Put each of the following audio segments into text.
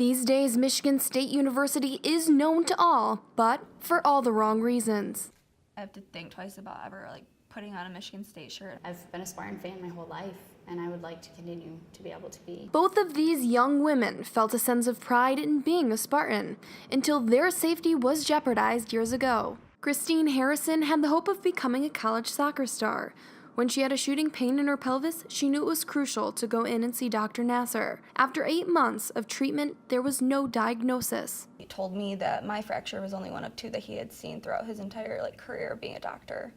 These days, Michigan State University is known to all, but for all the wrong reasons. I have to think twice about ever putting on a Michigan State shirt. I've been a Spartan fan my whole life, and I would like to continue to be able to be. Both of these young women felt a sense of pride in being a Spartan until their safety was jeopardized years ago. Christine Harrison had the hope of becoming a college soccer star. When she had a shooting pain in her pelvis, she knew it was crucial to go in and see Dr. Nassar. After 8 months of treatment, there was no diagnosis. He told me that my fracture was only one of 2 that he had seen throughout his entire career being a doctor.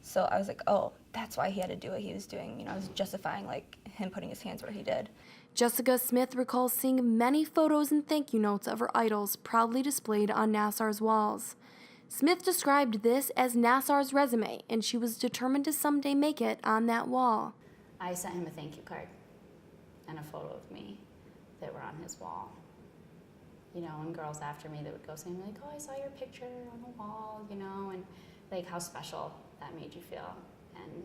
So I was like, oh, that's why he had to do what he was doing. I was justifying him putting his hands where he did. Jessica Smith recalls seeing many photos and thank you notes of her idols proudly displayed on Nassar's walls. Smith described this as Nassar's resume, and she was determined to someday make it on that wall. I sent him a thank you card and a photo of me that were on his wall. And girls after me that would go saying oh, I saw your picture on the wall, and how special that made you feel, and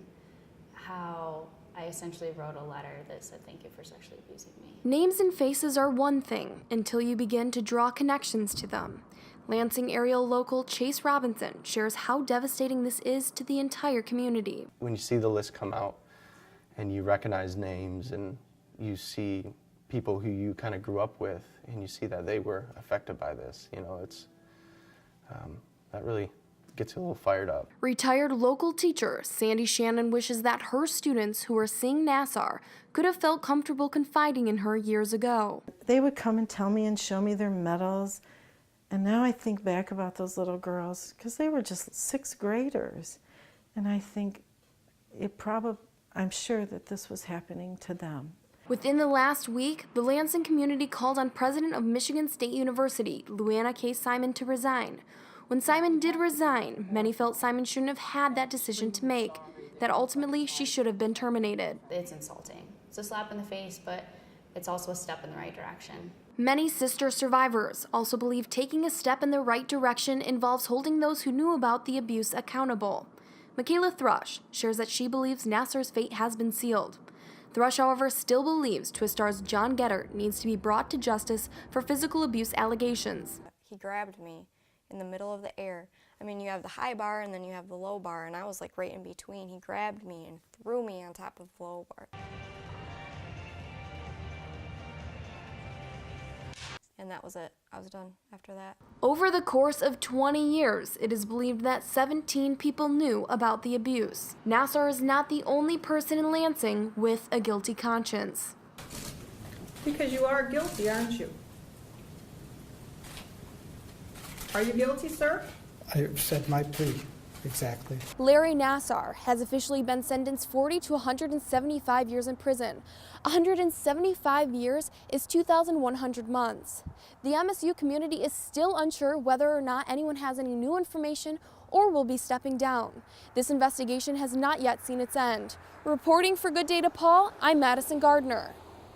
how I essentially wrote a letter that said thank you for sexually abusing me. Names and faces are one thing until you begin to draw connections to them. Lansing area local Chase Robinson shares how devastating this is to the entire community. When you see the list come out and you recognize names and you see people who you kind of grew up with and you see that they were affected by this, that really gets you a little fired up. Retired local teacher Sandy Shannon wishes that her students who are seeing Nassar could have felt comfortable confiding in her years ago. They would come and tell me and show me their medals. And now I think back about those little girls, because they were just 6th graders. And I think I'm sure that this was happening to them. Within the last week, the Lansing community called on President of Michigan State University, Luanna K. Simon, to resign. When Simon did resign, many felt Simon shouldn't have had that decision to make, that ultimately she should have been terminated. It's insulting. It's a slap in the face, but it's also a step in the right direction. Many sister survivors also believe taking a step in the right direction involves holding those who knew about the abuse accountable. Michaela Thrush shares that she believes Nassar's fate has been sealed. Thrush, however, still believes Twistar's John Geddert needs to be brought to justice for physical abuse allegations. He grabbed me in the middle of the air. You have the high bar and then you have the low bar, and I was right in between. He grabbed me and threw me on top of the low bar. And that was it. I was done after that. Over the course of 20 years, it is believed that 17 people knew about the abuse. Nassar is not the only person in Lansing with a guilty conscience. Because you are guilty, aren't you? Are you guilty, sir? I said my plea, exactly. Larry Nassar has officially been sentenced 40 to 175 years in prison. 175 years is 2,100 months. The MSU community is still unsure whether or not anyone has any new information or will be stepping down. This investigation has not yet seen its end. Reporting for Good Day DePaul, I'm Madison Gardner.